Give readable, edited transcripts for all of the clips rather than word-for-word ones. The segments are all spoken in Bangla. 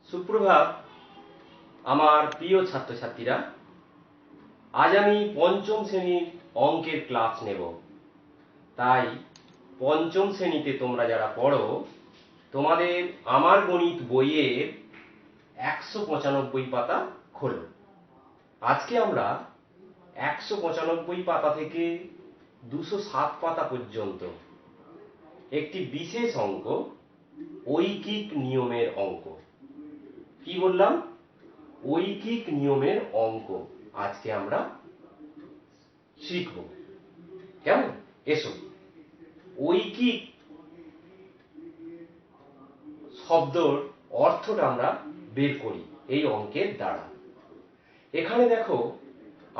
সুপ্রভাত আমার প্রিয় ছাত্রছাত্রীরা। আজ আমি পঞ্চম শ্রেণীর অঙ্কের ক্লাস নেব। তাই পঞ্চম শ্রেণীতে তোমরা যারা পড়ো, তোমাদের আমার গণিত বইয়ের 195 পাতা খোলো। আজকে আমরা 195 পাতা থেকে 207 পাতা পর্যন্ত একটি বিশেষ অঙ্ক, ঐকিক নিয়মের অঙ্ক। কি বললাম? ঐকিক নিয়মের অঙ্ক আজকে আমরা শিখব। কেমন? এসো ঐকিক শব্দর অর্থটা আমরা বের করি এই অঙ্কের দ্বারা। এখানে দেখো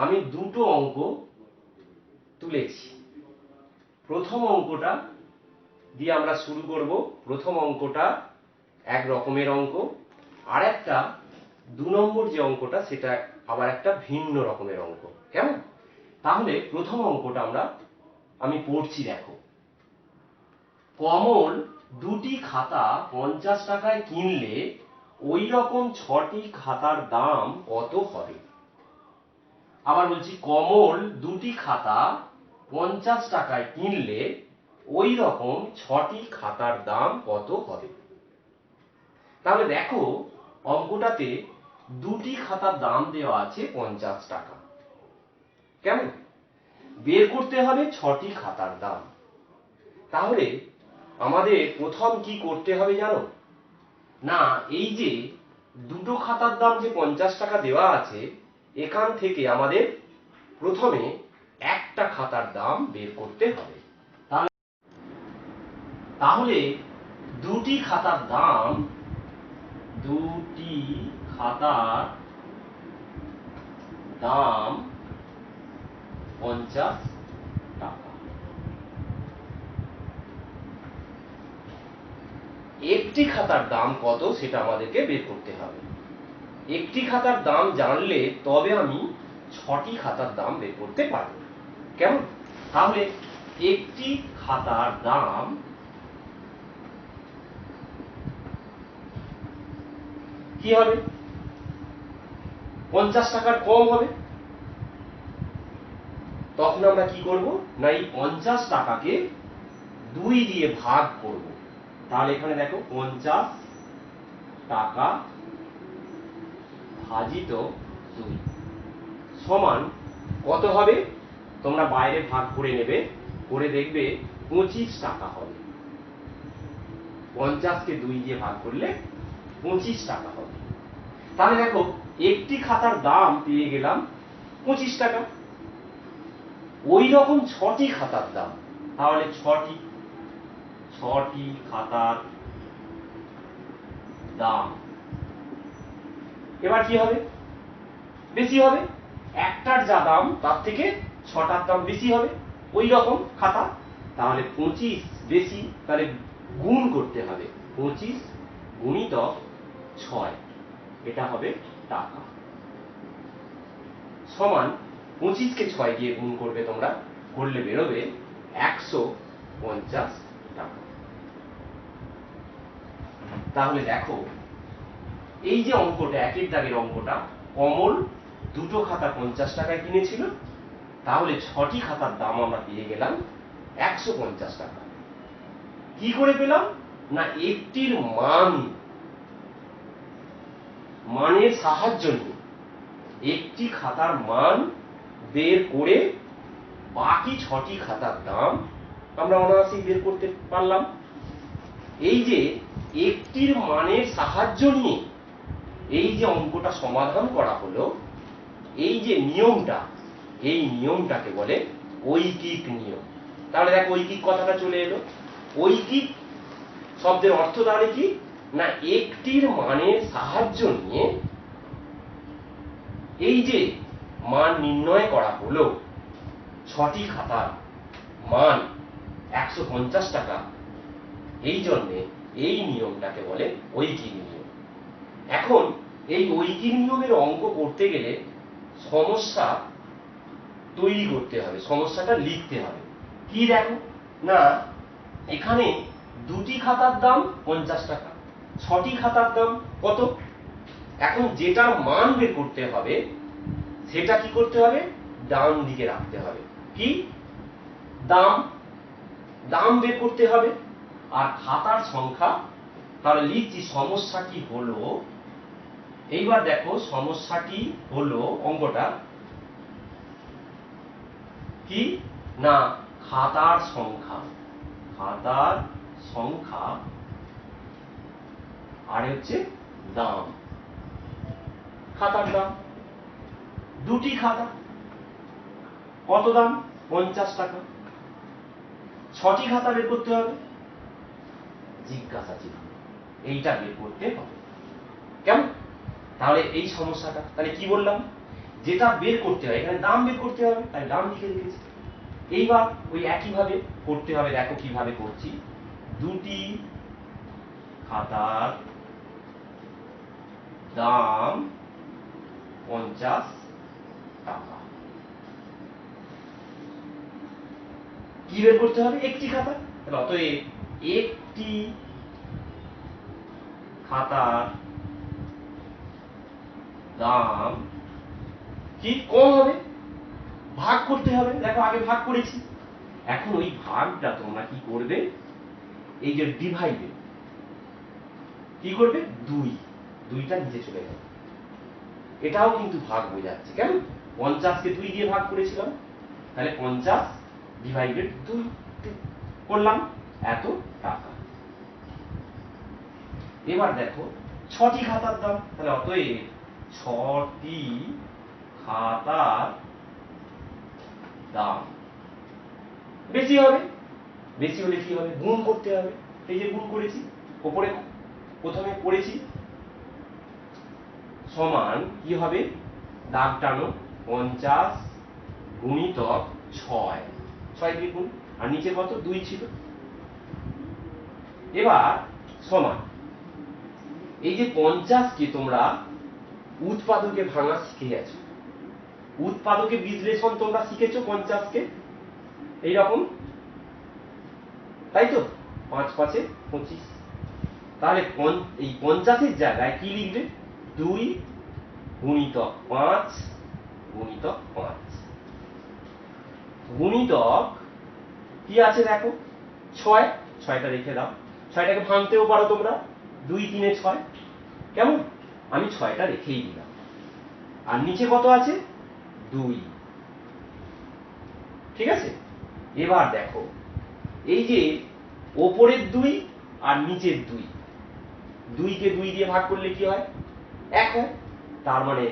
আমি দুটো অঙ্ক তুলেছি। প্রথম অঙ্কটা দিয়ে আমরা শুরু করব। প্রথম অঙ্কটা এক রকমের অঙ্ক, আর একটা 2 নম্বর যে অঙ্কটা সেটা আবার একটা ভিন্ন রকমের অঙ্ক। কেমন? তাহলে প্রথম অঙ্কটা আমি পড়ছি। দেখো, কমল দুটি খাতা 50 টাকায় কিনলে ওই রকম 6টি খাতার দাম কত হবে? আবার বলছি, কমল দুটি খাতা 50 টাকায় কিনলে ওই রকম 6টি খাতার দাম কত হবে? তাহলে দেখো, অঙ্কটাতে দুটি খাতার দাম দেওয়া আছে 50 টাকা। কেমন? বের করতে হবে 6টি খাতার দাম। তাহলে আমাদের প্রথম কি করতে হবে জানো? না, এই যে দুটো খাতার দাম যে 50 টাকা দেওয়া আছে, এখান থেকে আমাদের প্রথমে একটা খাতার দাম বের করতে হবে। তাহলে দুটি খাতার দাম, দুটি খাতার দাম 50 টাকা। একটি খাতার দাম কত সেটা আমাদেরকে বের করতে হবে। একটি খাতার দাম জানলে তবে আমি 6টি খাতার দাম বের করতে পারব। কেমন? তাহলে একটি খাতার দাম কি হবে? 50 টাকার কম হবে। তখন আমরা কি করব? না, এই 50 টাকাকে 2 দিয়ে ভাগ করব। তাহলে এখানে দেখো, 50 টাকা ভাজিত 2 সমান কত হবে? তোমরা বাইরে ভাগ করে নেবে, করে দেখবে 25 টাকা হবে। 50কে 2 দিয়ে ভাগ করলে 25 টাকা হবে। তাহলে দেখো, একটি খাতার দাম পেয়ে গেলাম 25 টাকা। ওই রকম 6টি খাতার দাম, তাহলে 6টি খাতার দাম। এবার কি হবে? বেশি হবে। একটার যা দাম তার থেকে 6টার দাম বেশি হবে। ওই রকম খাতা, তাহলে 25 বেশি, তাহলে গুণ করতে হবে। 25 গুণিতক 6, এটা হবে টাকা, সমান 25কে 6 দিয়ে গুণ করবে তোমরা, করলে বেরোবে 150 টাকা। তাহলে দেখো, এই যে অঙ্কটা, একের দাগের অঙ্কটা, কমল দুটো খাতা 50 টাকায় কিনেছিল, তাহলে 6টি খাতার দাম আমরা পেয়ে গেলাম 150 টাকা। কি করে পেলাম? না, একটির মানের সাহায্য নিয়ে একটি খাতার মান বের করে বাকি 6টি খাতার দাম আমরা অনায়াসেই বের করতে পারলাম। এই যে একটির মানের সাহায্য নিয়ে এই যে অঙ্কটা সমাধান করা হলো, এই যে নিয়মটা, এই নিয়মটাকে বলে ঐকিক নিয়ম। তাহলে দেখো, ঐকিক কথাটা চলে এলো। ঐকিক শব্দের অর্থ তাহলে কি? না, একটির মানের সাহায্য নিয়ে এই যে মান নির্ণয় করা হলো, 6টি খাতার মান 150 টাকা, এই জন্যে এই নিয়মটাকে বলে ঐকিক নিয়ম। এখন এই ঐকিক নিয়মের অঙ্ক করতে গেলে সমস্যা তৈরি করতে হবে, সমস্যাটা লিখতে হবে। কি দেখো না, এখানে দুটি খাতার দাম 50 টাকা, 6টি খাতার দাম কত? এখন যেটার মান বের করতে হবে সেটা কি করতে হবে, ডান দিকে রাখতে হবে। কি দাম, দাম বের করতে হবে। আর খাতার সংখ্যা, তাহলে লিখছি সমস্যাটি হলো, এইবার দেখো সমস্যাটি হলো অঙ্কটা কি না খাতার সংখ্যা, খাতার সংখ্যা আর হচ্ছে দাম, খাতার দাম, দুটি খাতা, কত দাম 50 টাকা, 6টি খাতা বের করতে হবে, জিজ্ঞাসা চিহ্ন, এইটা বের করতে হবে। কেমন? তাহলে এই সমস্যাটা, তাহলে কি বললাম, যেটা বের করতে হয় এখানে দাম বের করতে হবে, তাই দাম লিখে রেখেছি। এইবার ওই একইভাবে করতে হবে, দেখো কিভাবে করছি, দুটি খাতার দাম 50 টাকা। কি বের করতে হবে, একটি খাতা, তাহলে অতএব একটি খাতার দাম কি কম হবে, ভাগ করতে হবে, দেখো আগে ভাগ করেছি, এখন ওই ভাগটা তোমরা কি করবে, এই যে ডিভাইডে কি করবে, দুইটা নিচে চলে যাবে, এটাও কিন্তু ভাগ বোঝাচ্ছে। কেমন? 50কে 2 দিয়ে ভাগ করেছিলাম, তাহলে 50 ডিভাইডেড 2 করলাম, এত টাকা। এবার দেখো 6টি খাতার দাম, তাহলে অতএব 6টি খাতার দাম বেশি হবে, বেশি হলে কি হবে, গুণ করতে হবে, এই যে গুণ করেছি, উপরে প্রথমে করেছি, সমান কি হবে, দাগ টানো, 50 গুণিতক 6 দিয়ে গুণ, আর নিচে কত 2 ছিল। এবার সমান এই যে 50কে তোমরা উৎপাদকে ভাঙা শিখে গেছো, উৎপাদকে বিশ্লেষণ তোমরা শিখেছো 50কে এইরকম, তাই তো, 5 5 25, তাহলে এই 50-এর জায়গায় কি লিখবে, 2 গুণিতক 5 গুণিতক 5 গুণিতক কি আছে দেখো 6, 6টা রেখে দাও, 6টাকে ভাঙতেও পারো তোমরা, 2 3 6, কেমন, আমি 6টা রেখেই দিলাম, আর নিচে কত আছে 2, ঠিক আছে। এবার দেখো এই যে ওপরের 2 আর নিচের 2, 2কে 2 দিয়ে ভাগ করলে কি হয়, 1 হয়, তার মানে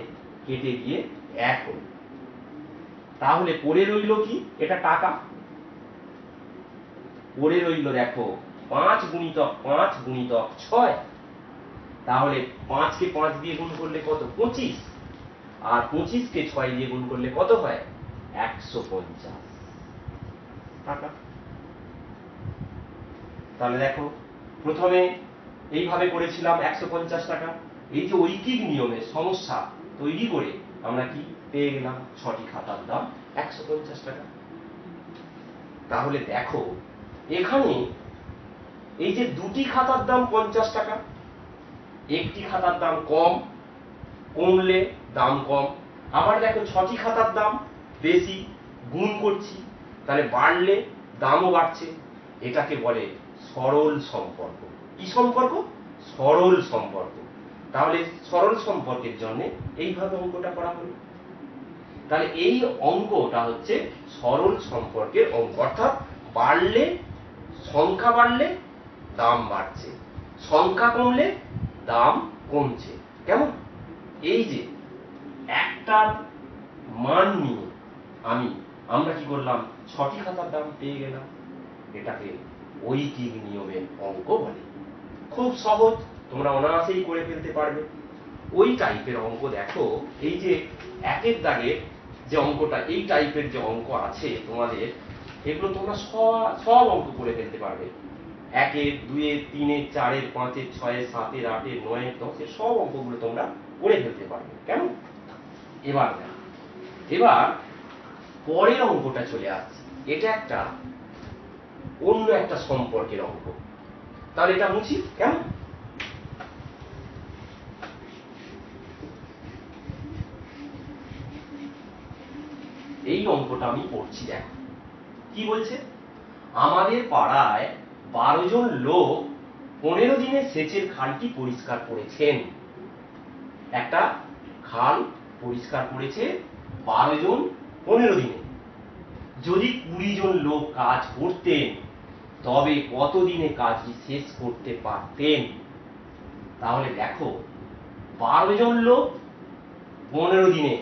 কেটে দিয়ে 1 হলো, তাহলে পড়ে রইল কি, এটা টাকা, পড়ে রইল দেখো 5 গুণিতক 5 গুণিতক 6, তাহলে 5কে 5 দিয়ে গুণ করলে কত 25, আর 25কে 6 দিয়ে গুণ করলে কত হয় 150 টাকা। তাহলে দেখো প্রথমে এইভাবে করেছিলাম 150 টাকা, এই যে ঐকিক নিয়মে সমস্যা তৈরি করে আমরা কি পেয়ে গেলাম, 6টি খাতার দাম 150 টাকা। তাহলে দেখো এখানে এই যে দুটি খাতার দাম 50 টাকা, একটি খাতার দাম কম, কমলে দাম কম, আবার দেখো 6টি খাতার দাম বেশি, গুণ করছি, তাহলে বাড়লে দামও বাড়ছে, এটাকে বলে সরল সম্পর্ক। কি সম্পর্ক, সরল সম্পর্ক। তাহলে সরল সম্পর্কের জন্য এইভাবে অঙ্কটা করা হলো, তাহলে এই অঙ্কটা হচ্ছে সরল সম্পর্কের অঙ্ক, অর্থাৎ বাড়লে, সংখ্যা বাড়লে দাম বাড়ছে, সংখ্যা কমলে দাম কমছে। কেমন? এই যে একটার মান নিয়ে আমরা কি করলাম, 6টি খাতার দাম পেয়ে গেলাম, এটাকে ঐকিক নিয়মের অঙ্ক বলে। খুব সহজ, তোমরা অনায়াসেই করে ফেলতে পারবে। ওই টাইপের অঙ্ক দেখো, এই যে 1-এর দাগের যে অঙ্কটা, এই টাইপের যে অঙ্ক আছে তোমাদের, এগুলো তোমরা সব অঙ্ক করে ফেলতে পারবে, 1-এর 2-এর 3-এর 4-এর 5-এর 6-এর 7-এর 8-এর 9-এর 10-এর সব অঙ্কগুলো তোমরা করে ফেলতে পারবে। কেমন? এবার দেখো, এবার পরের অঙ্কটা চলে আসছে, এটা একটা অন্য একটা সম্পর্কের অঙ্ক, তাহলে এটা মুছি। কেমন? এই অঙ্কটা আমি পড়ছি, দেখো কি বলছে। আমাদের পাড়ায় 12 জন লোক 15 দিনে সেচের খালটি পরিষ্কার করেছেন। একটা খাল পরিষ্কার করেছে 12 জন 15 দিনে। যদি 20 জন লোক কাজ করতেন তবে কত দিনে কাজটি শেষ করতে পারতেন? তাহলে দেখো 12 জন লোক 15 দিনে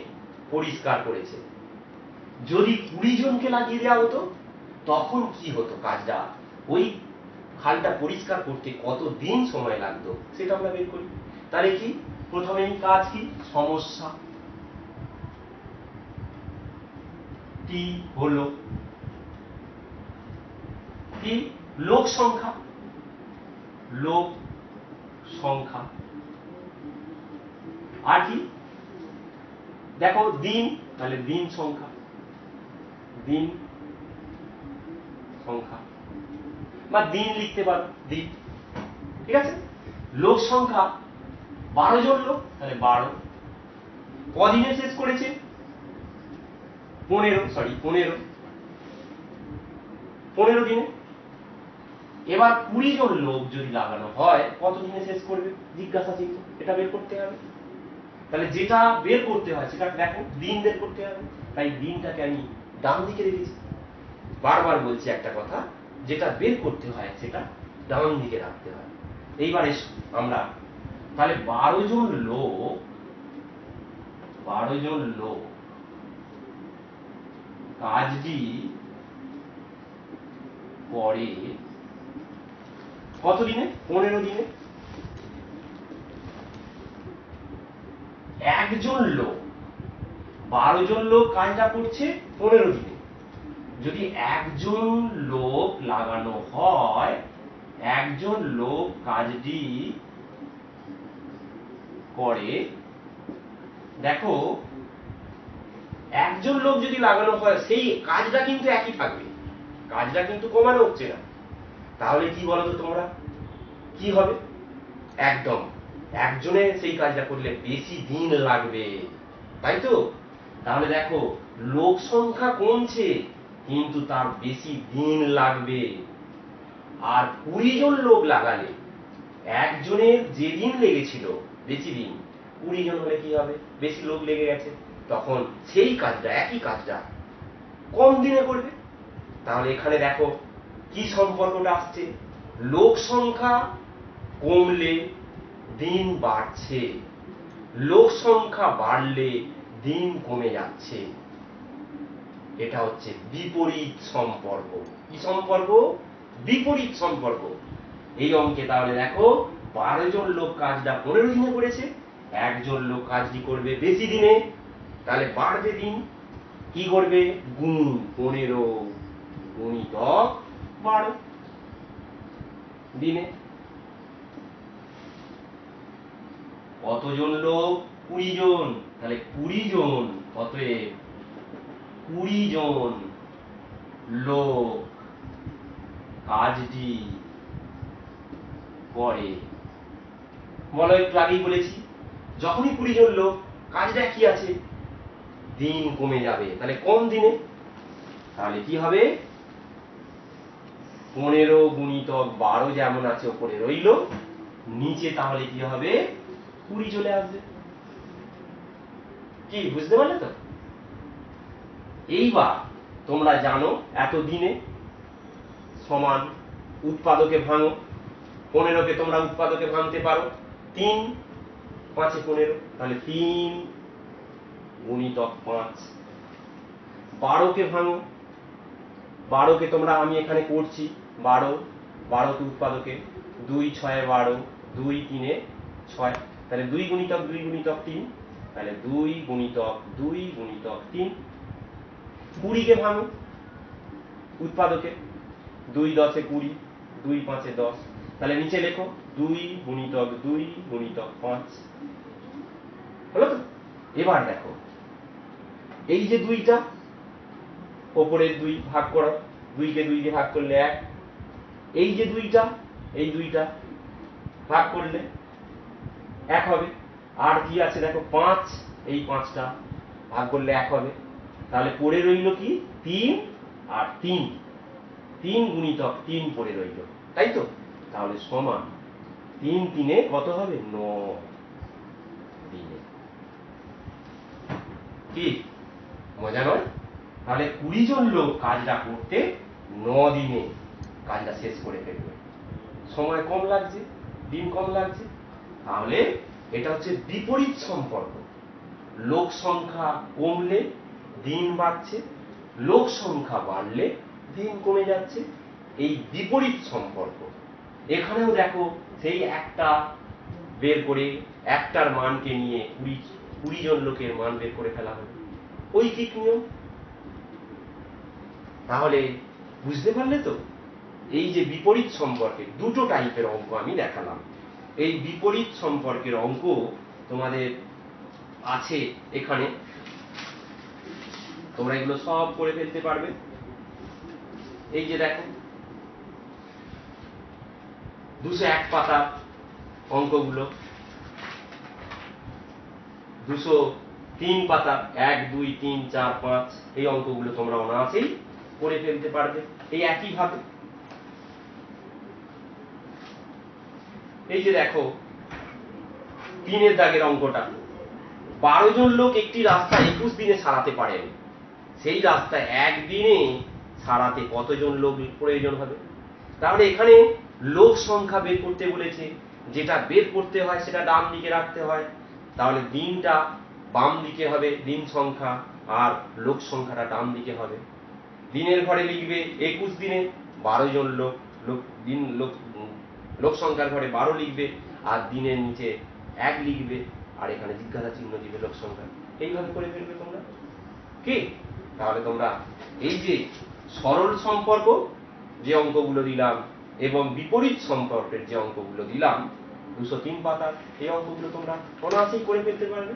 পরিষ্কার করেছে, যদি 20 জনকে লাগিয়ে দেওয়া হতো তখন কি হতো কাজটা, ওই খালটা পরিষ্কার করতে কত দিন সময় লাগতো সেটা আমরা বের করি। তাহলে কি প্রথমে কাজ কি, সমস্যা টি হলো কি, লোক সংখ্যা, লোক সংখ্যা। আর কি দেখো দিন, তাহলে দিন সংখ্যা, দিন সংখ্যা বা দিন লিখতে পারো, দিন। ঠিক আছে, লোক সংখ্যা 12 জন লোক, তাহলে 12। কদিনে শেষ করেছে? 15 দিনে। এবার 20 জন লোক যদি লাগানো হয় কত দিনে শেষ করবে, জিজ্ঞাসা চিহ্ন, এটা বের করতে হবে। তাহলে যেটা বের করতে হয় সেটা দেখো, দিন বের করতে হবে, তাই দিনটাকে আমি ডান দিকে রেখেছি। বারবার বলছি একটা কথা, যেটা বের করতে হয় সেটা ডান দিকে রাখতে হয়। এইবারে আমরা তাহলে 12 জন লোক কাজটি করে কত দিনে? 15 দিনে। একজন লোক, 12 জন লোক কাজটা করছে 15 দিনে। যদি একজন লোক লাগানো হয়, একজন লোক কাজটি করে, দেখো একজন লোক যদি লাগানো হয় সেই কাজটা কিন্তু একই থাকবে, কাজটা কিন্তু কমানো হচ্ছে না। তাহলে কি বলতো তোমরা, কি হবে? একদম একজনে সেই কাজটা করলে বেশি দিন লাগবে, তাই তো? তাহলে দেখো লোক সংখ্যা কমছে কিন্তু তার বেশি দিন লাগবে। আর 20 জন লোক লাগালে একজনের যেদিন লেগেছিল বেশি দিন, 20 জন হলে কি হবে, বেশি লোক লেগে গেছে, তখন সেই কাজটা, একই কাজটা কম দিনে করবে। তাহলে এখানে দেখো কি সম্পর্কটা আসছে, লোক সংখ্যা কমলে দিন বাড়ছে, লোক সংখ্যা বাড়লে দিন কমে যাচ্ছে। এটা হচ্ছে বিপরীত সম্পর্ক। কি সম্পর্ক? বিপরীত সম্পর্ক। এই অঙ্কে তাহলে দেখো 12 জন লোক কাজটা 15 দিনে করেছে, একজন লোক কাজটি করবে বেশি দিনে, তাহলে বাড়বে দিন। কি করবে? গুণ 15 গুণিতক 12 দিনে। কতজন লোক? 20 জন, তাহলে 20 জন, অতএব 20 জন লোক কাজটি করে। বলো, একটু আগেই বলেছি যখনই 20 জন লোক, কাজটা কি আছে, দিন কমে যাবে, তাহলে কম দিনে। তাহলে কি হবে? 15 গুণিতক 12 যেমন আছে ওপরে রইল, নিচে তাহলে কি হবে, 20 চলে আসবে। কি বুঝতে পারলে তো? এইবার তোমরা জানো এত দিনে সমান উৎপাদকে ভাঙো। 15কে তোমরা উৎপাদকে ভাঙতে পারো, 3 5 15, তাহলে 3 গুণিতক 5। 12কে ভাঙো, 12কে তোমরা, আমি এখানে করছি 12কে উৎপাদকে 2 6 12, 2 3 6, তাহলে 2 গুণিতক 2 গুণিতক 3, তাহলে 2 গুণিতক 2 গুণিতক 3। 20কে ভাঙো উৎপাদকে, 2 10 20, 2 5 10, তাহলে নিচে লেখো 2 গুণিতক 2 গুণিতক 5। হলো তো? এবার দেখো এই যে 2টা ওপরের 2 ভাগ করো, 2কে 2 দিয়ে ভাগ করলে 1, এই যে 2টা, এই 2টা ভাগ করলে 1 হবে। আর কি আছে দেখো 5, এই 5টা ভাগ করলে 1 হবে। তাহলে পড়ে রইল কি 3 আর 3, 3 গুণিতক 3 পড়ে রইল, তাই তো? তাহলে সমান 3 3 কত হবে 9 দিনে। কি মজা নয়? তাহলে 20 জন লোক কাজটা করতে 9 দিনে কাজটা শেষ করে ফেলবে। সময় কম লাগছে, দিন কম লাগছে। তাহলে এটা হচ্ছে বিপরীত সম্পর্ক। লোক সংখ্যা কমলে দিন বাড়ছে, লোক সংখ্যা বাড়লে দিন কমে যাচ্ছে। এই বিপরীত সম্পর্ক। এখানেও দেখো সেই একটা বের করে একটার মানকে নিয়ে 20 জন লোকের মান বের করে ফেলা হবে, ঐকিক নিয়ম। তাহলে বুঝতে পারলে তো? এই যে বিপরীত সম্পর্কে দুটো টাইপের অঙ্ক আমি দেখালাম। এই বিপরীত সম্পর্কের অঙ্ক তোমাদের আছে এখানে, তোমরা এগুলো সব করে ফেলতে পারবে। এই যে দেখো 201 পাতার অঙ্কগুলো, 203 পাতা 1 2 3 4 5 এই অঙ্কগুলো তোমরা অনায়াসেই করে ফেলতে পারবে এই একই ভাবে। এই যে দেখো 3 দাগের অঙ্কটা, 12 জন লোক একটি রাস্তা 21 দিনে সারাতে পারেন, সেই রাস্তা একদিনে সারাতে কতজন লোক প্রয়োজন হবে? তাহলে এখানে লোক সংখ্যা বের করতে বলেছে, যেটা বের করতে হয় সেটা ডান দিকে রাখতে হয়। তাহলে দিনটা বাম দিকে হবে দিন সংখ্যা, আর লোক সংখ্যাটা ডান দিকে হবে। দিনের ঘরে লিখবে 21 দিনে 12 জন লোক, দিন লোক সংখ্যার ঘরে 12 লিখবে, আর দিনের নিচে 1 লিখবে, আর এখানে জিজ্ঞাসা চিহ্ন দিবে লোক সংখ্যা। এইভাবে করে ফেলবে তোমরা। কি তাহলে তোমরা এই যে সরল সম্পর্ক যে অঙ্কগুলো দিলাম এবং বিপরীত সম্পর্কের যে অঙ্কগুলো দিলাম 203 পাতার, এই অঙ্কগুলো তোমরা অনায়াসেই করে ফেলতে পারবে,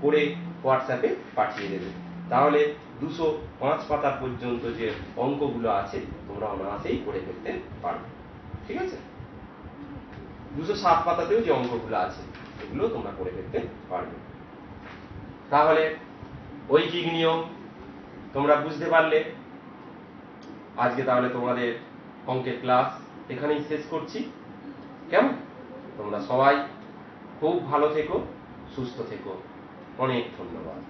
করে হোয়াটসঅ্যাপে পাঠিয়ে দেবে। তাহলে 205 পাতা পর্যন্ত যে অঙ্কগুলো আছে তোমরা অনায়াসেই করে ফেলতে পারবে। ঠিক আছে? 207 পাতাতেও যে অঙ্কগুলো আছে এগুলো তোমরা করে ফেলতে পারবে। তাহলে ঐকিক নিয়ম তোমরা বুঝতে পারলে। আজকে তাহলে তোমাদের অঙ্কের ক্লাস এখানেই শেষ করছি। কেমন? তোমরা সবাই খুব ভালো থেকো, সুস্থ থেকো। অনেক ধন্যবাদ।